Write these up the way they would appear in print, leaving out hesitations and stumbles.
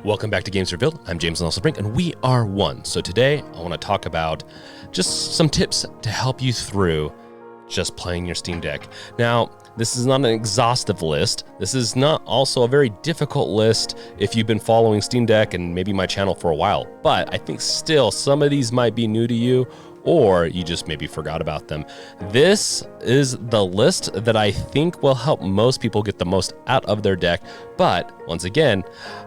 Welcome back to Games Revealed. I'm James Nelson Brink, and we are one. So today I want to talk about just some tips to help you through just playing your Steam Deck. Now, this is not an exhaustive list. This is not also a very difficult list if you've been following Steam Deck and maybe my channel for a while. But I think still some of these might be new to you, or you just maybe forgot about them. This is the list that I think will help most people get the most out of their deck. But once again,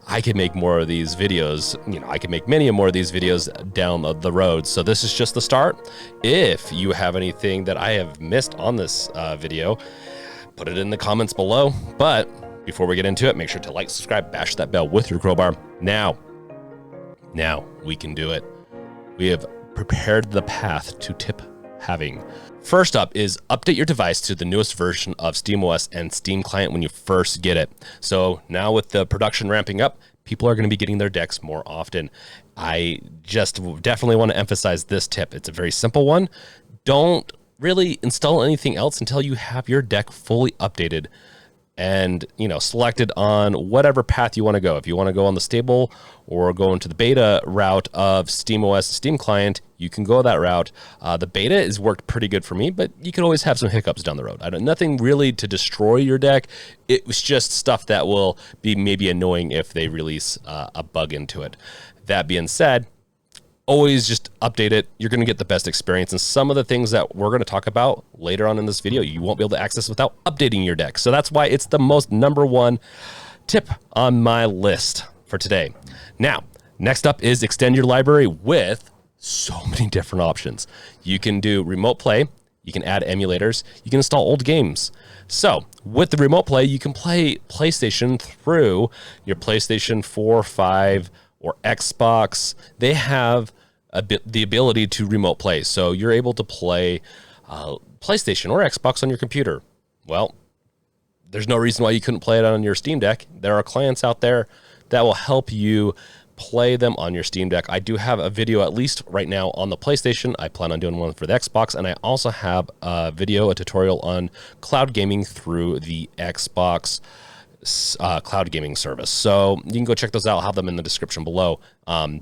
I could make more of these videos. I could make many more of these videos down the road. So this is just the start. If you have anything that I have missed on this video, put it in the comments below. But before we get into it, make sure to like, subscribe, bash that bell with your crowbar. Now we can do it. We have prepared the path to tip having. First up is update your device to the newest version of SteamOS and Steam Client when you first get it. So now with the production ramping up, people are going to be getting their decks more often. I just definitely want to emphasize this tip. It's a very simple one. Don't really install anything else until you have your deck fully updated and selected on whatever path you want to go. If you want to go on the stable or go into the beta route of SteamOS Steam Client, you can go that route. The beta has worked pretty good for me, but you can always have some hiccups down the road. Nothing really to destroy your deck. It was just stuff that will be maybe annoying if they release a bug into it. That being said, always just update it. You're going to get the best experience. And some of the things that we're going to talk about later on in this video, you won't be able to access without updating your deck. So that's why it's the most #1 tip on my list for today. Now, next up is extend your library with so many different options. You can do remote play. You can add emulators. You can install old games. So with the remote play, you can play PlayStation through your PlayStation 4, 5, or Xbox. They have the ability to remote play. So you're able to play PlayStation or Xbox on your computer. Well, there's no reason why you couldn't play it on your Steam Deck. There are clients out there that will help you play them on your Steam Deck. I do have a video, at least right now, on the PlayStation. I plan on doing one for the Xbox, and I also have a tutorial on cloud gaming through the Xbox cloud gaming service. So you can go check those out. I'll have them in the description below.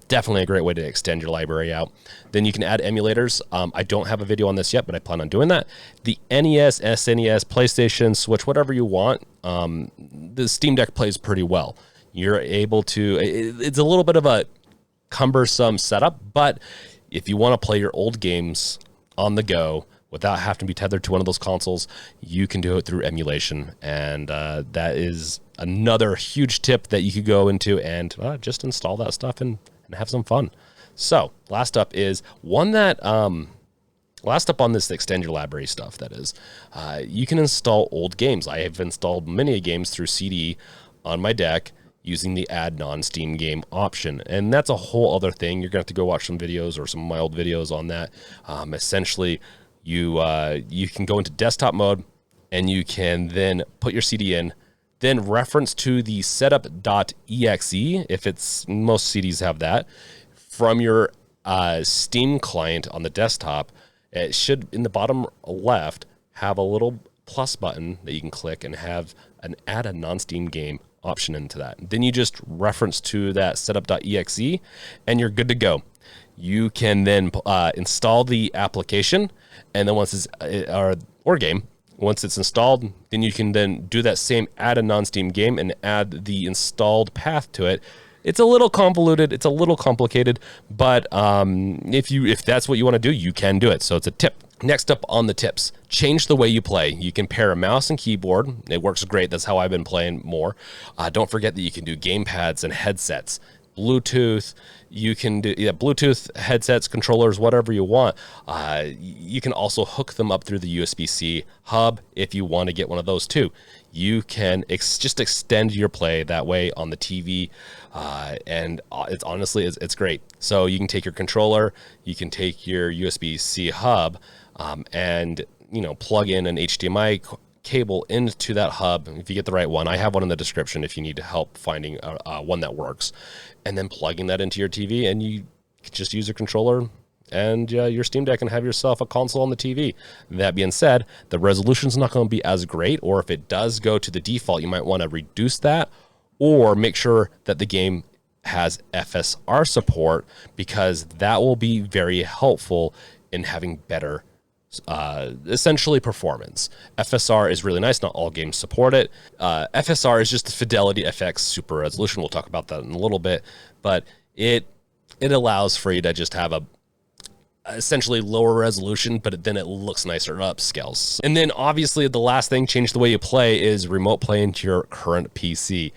Definitely a great way to extend your library out. Then you can add emulators. I don't have a video on this yet, but I plan on doing that. The NES, SNES, PlayStation, Switch, whatever you want, the Steam Deck plays pretty well. You're able to, it's a little bit of a cumbersome setup, but if you want to play your old games on the go without having to be tethered to one of those consoles, you can do it through emulation. And that is another huge tip that you could go into and just install that stuff and have some fun. So last up is one that, last up on this extend your library stuff, that is, you can install old games. I have installed many games through CD on my deck using the add non-Steam game option. And that's a whole other thing. You're gonna have to go watch some videos or some of my old videos on that. Essentially, you can go into desktop mode and you can then put your CD in, then reference to the setup.exe, if it's, most CDs have that, from your Steam client on the desktop. It should, in the bottom left, have a little plus button that you can click and have an add a non-Steam game option into that. Then you just reference to that setup.exe and you're good to go. You can then install the application, and then once it's once it's installed, then you can then do that same add a non-Steam game and add the installed path to it. It's a little convoluted, it's a little complicated, but if that's what you want to do, you can do it. So it's a tip. Next up on the tips, change the way you play. You can pair a mouse and keyboard. It works great. That's how I've been playing more. Don't forget that you can do game pads and headsets. Bluetooth, you can do Bluetooth headsets, controllers, whatever you want. You can also hook them up through the USB-C hub if you want to get one of those too. You can just extend your play that way on the TV, and it's honestly great. So you can take your controller, you can take your USB-C hub, and plug in an HDMI cable into that hub. If you get the right one, I have one in the description if you need help finding one that works, and then plugging that into your TV, and you just use a controller and your Steam Deck and have yourself a console on the TV. That being said, the resolution's not going to be as great, or if it does go to the default, you might want to reduce that or make sure that the game has FSR support, because that will be very helpful in having better essentially performance. FSR is really nice. Not all games support it. FSR is just the Fidelity FX Super Resolution. We'll talk about that in a little bit, but it allows for you to just have a essentially lower resolution, but then it looks nicer upscales. And then obviously the last thing, change the way you play, is remote play into your current PC.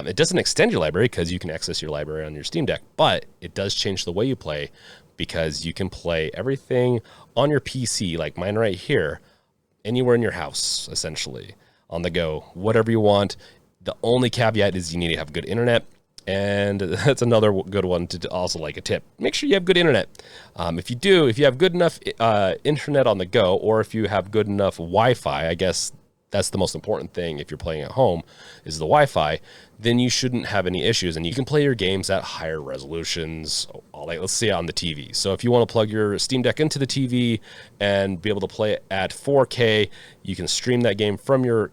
It doesn't extend your library because you can access your library on your Steam Deck, but it does change the way you play, because you can play everything on your PC, like mine right here, anywhere in your house, essentially, on the go, whatever you want. The only caveat is you need to have good internet. And that's another good one to also, like a tip. Make sure you have good internet. If you have good enough internet on the go, or if you have good enough Wi-Fi, I guess that's the most important thing if you're playing at home, is the Wi-Fi, then you shouldn't have any issues. And you can play your games at higher resolutions, like let's say on the TV. So if you want to plug your Steam Deck into the TV and be able to play it at 4K, you can stream that game from your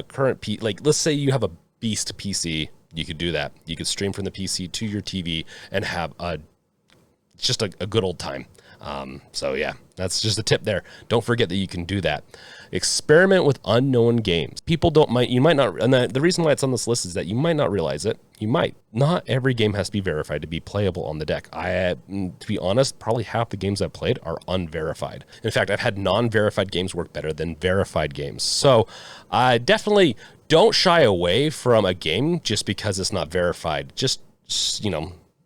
current PC. Like let's say you have a beast PC, you could do that. You could stream from the PC to your TV and have just a good old time. So yeah, that's just a tip there. Don't forget that you can do that. Experiment with unknown games. You might not, and the reason why it's on this list is that you might not realize it. You might. Not every game has to be verified to be playable on the deck. To be honest, probably half the games I've played are unverified. In fact, I've had non-verified games work better than verified games. So I definitely don't shy away from a game just because it's not verified. Just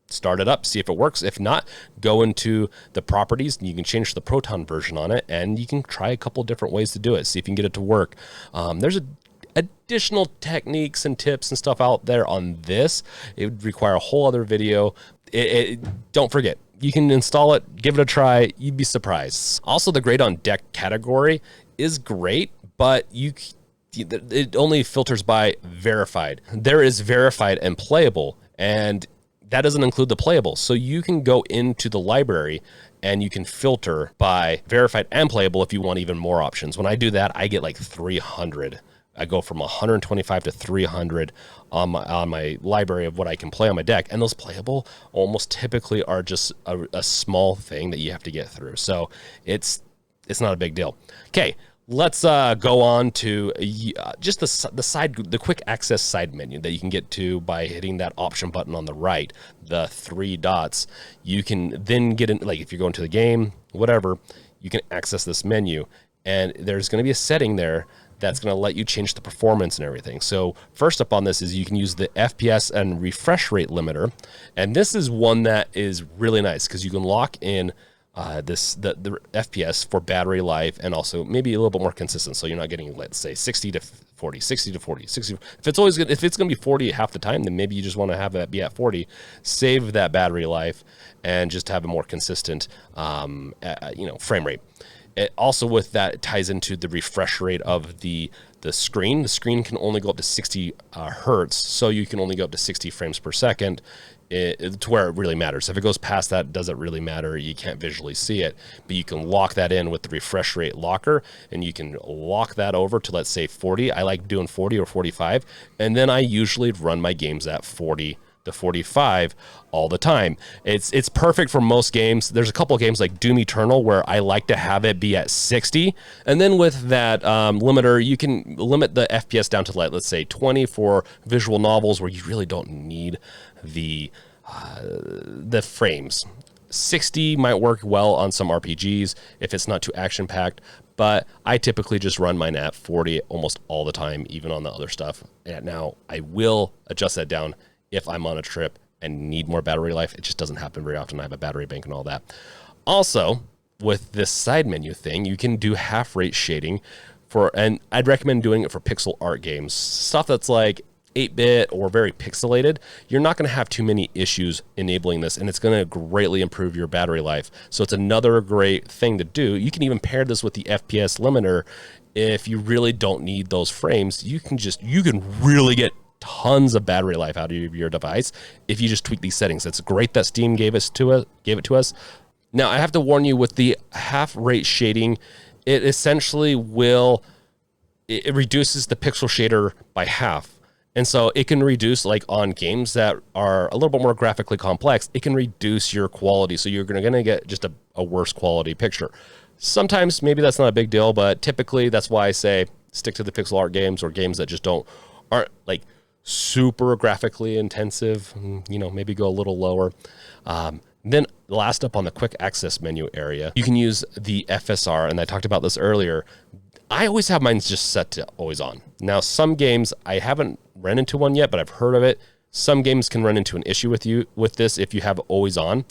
start it up, see if it works. If not, go into the properties and you can change the Proton version on it, and you can try a couple different ways to do it. See if you can get it to work. There's additional techniques and tips and stuff out there on this. It would require a whole other video. Don't forget, you can install it, give it a try. You'd be surprised. Also, the grade on deck category is great, but it only filters by verified. There is verified and playable, and that doesn't include the playable. So you can go into the library and you can filter by verified and playable if you want even more options. When I do that, I get like 300. I go from 125 to 300 on my library of what I can play on my deck. And those playable almost typically are just a small thing that you have to get through. So it's not a big deal. Okay. Let's go on to just the quick access side menu that you can get to by hitting that option button on the right, the 3 dots. You can then get in, like if you're going to the game, whatever, you can access this menu, and there's going to be a setting there that's going to let you change the performance and everything. So first up on this is you can use the FPS and refresh rate limiter, and this is one that is really nice because you can lock in the FPS for battery life, and also maybe a little bit more consistent. So you're not getting, let's say, 60 to 40, 60 to 40, 60. If it's going to be 40 half the time, then maybe you just want to have that be at 40, save that battery life, and just have a more consistent, frame rate. It also, with that, it ties into the refresh rate of the screen. The screen can only go up to 60 hertz, so you can only go up to 60 frames per second. To where it really matters. If it goes past that, it doesn't really matter. You can't visually see it, but you can lock that in with the refresh rate locker, and you can lock that over to, let's say, 40. I like doing 40 or 45, and then I usually run my games at 40 to 45 all the time. It's perfect for most games. There's a couple of games like Doom Eternal where I like to have it be at 60, and then with that limiter, you can limit the FPS down to, let's say, 20 for visual novels where you really don't need the frames. 60 might work well on some RPGs if it's not too action-packed, but I typically just run mine at 40 almost all the time, even on the other stuff. And now I will adjust that down if I'm on a trip and need more battery life. It just doesn't happen very often. I have a battery bank and all that. Also, with this side menu thing, you can do half rate shading and I'd recommend doing it for pixel art games. Stuff that's like 8-bit or very pixelated, you're not going to have too many issues enabling this, and it's going to greatly improve your battery life. So it's another great thing to do. You can even pair this with the FPS limiter. If you really don't need those frames, you can really get tons of battery life out of your device if you just tweak these settings. It's great that Steam gave it to us. Now, I have to warn you, with the half rate shading, it essentially it reduces the pixel shader by half. And so it can reduce, like on games that are a little bit more graphically complex, it can reduce your quality. So you're going to get just a worse quality picture. Sometimes maybe that's not a big deal, but typically that's why I say stick to the pixel art games or games that just aren't like super graphically intensive. Maybe go a little lower. Then last up on the quick access menu area, you can use the FSR. And I talked about this earlier. I always have mine just set to always on. Now, some games, I haven't run into one yet, but I've heard of it. Some games can run into an issue with this if you have always on.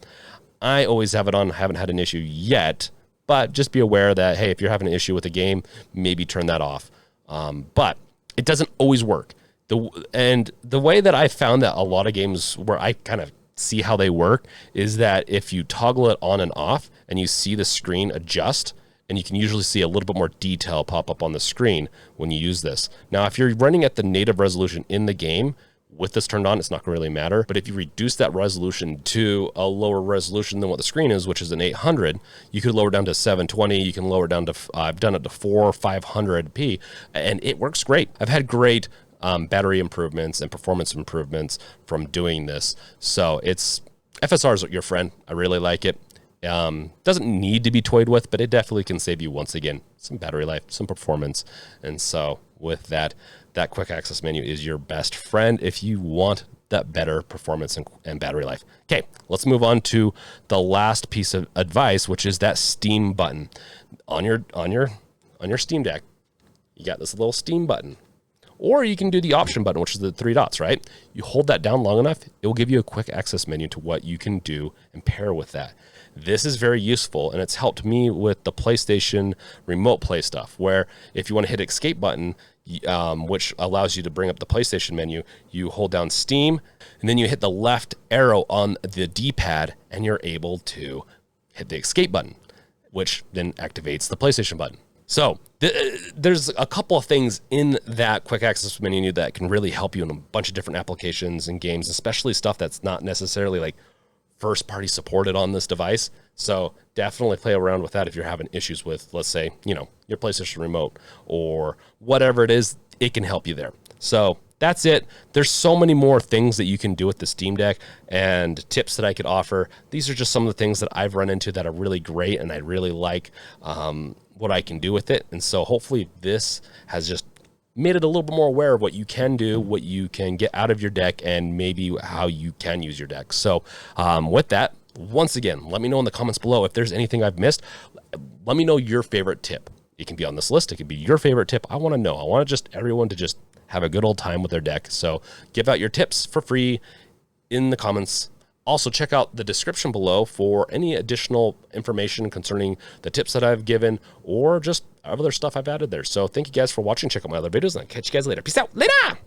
I always have it on. I haven't had an issue yet, but just be aware that, hey, if you're having an issue with a game, maybe turn that off. But it doesn't always work. The way that I found that a lot of games where I kind of see how they work is that if you toggle it on and off and you see the screen adjust, and you can usually see a little bit more detail pop up on the screen when you use this. Now, if you're running at the native resolution in the game, with this turned on, it's not going to really matter. But if you reduce that resolution to a lower resolution than what the screen is, which is an 800, you could lower down to 720. You can lower down to, I've done it to 400 or 500p, and it works great. I've had great battery improvements and performance improvements from doing this. So FSR is your friend. I really like it. Doesn't need to be toyed with, but it definitely can save you, once again, some battery life, some performance. And so with that quick access menu is your best friend if you want that better performance and battery life. Okay, let's move on to the last piece of advice, which is that Steam button on your Steam Deck. You got this little Steam button. Or you can do the option button, which is the 3 dots, right? You hold that down long enough, it will give you a quick access menu to what you can do and pair with that. This is very useful, and it's helped me with the PlayStation remote play stuff, where if you want to hit escape button, which allows you to bring up the PlayStation menu, you hold down Steam, and then you hit the left arrow on the D-pad, and you're able to hit the escape button, which then activates the PlayStation button. So there's a couple of things in that quick access menu that can really help you in a bunch of different applications and games, especially stuff that's not necessarily like first party supported on this device. So definitely play around with that if you're having issues with, let's say, your PlayStation remote or whatever it is, it can help you there. So that's it. There's so many more things that you can do with the Steam Deck and tips that I could offer. These are just some of the things that I've run into that are really great, and I really like what I can do with it. And so hopefully this has just made it a little bit more aware of what you can do, what you can get out of your deck, and maybe how you can use your deck. So with that, once again, let me know in the comments below if there's anything I've missed. Let me know your favorite tip. It can be on this list. It could be your favorite tip. I want to know. I want everyone to just have a good old time with their deck. So give out your tips for free in the comments. Also, check out the description below for any additional information concerning the tips that I've given or just other stuff I've added there. So thank you guys for watching. Check out my other videos, and I'll catch you guys later. Peace out. Later.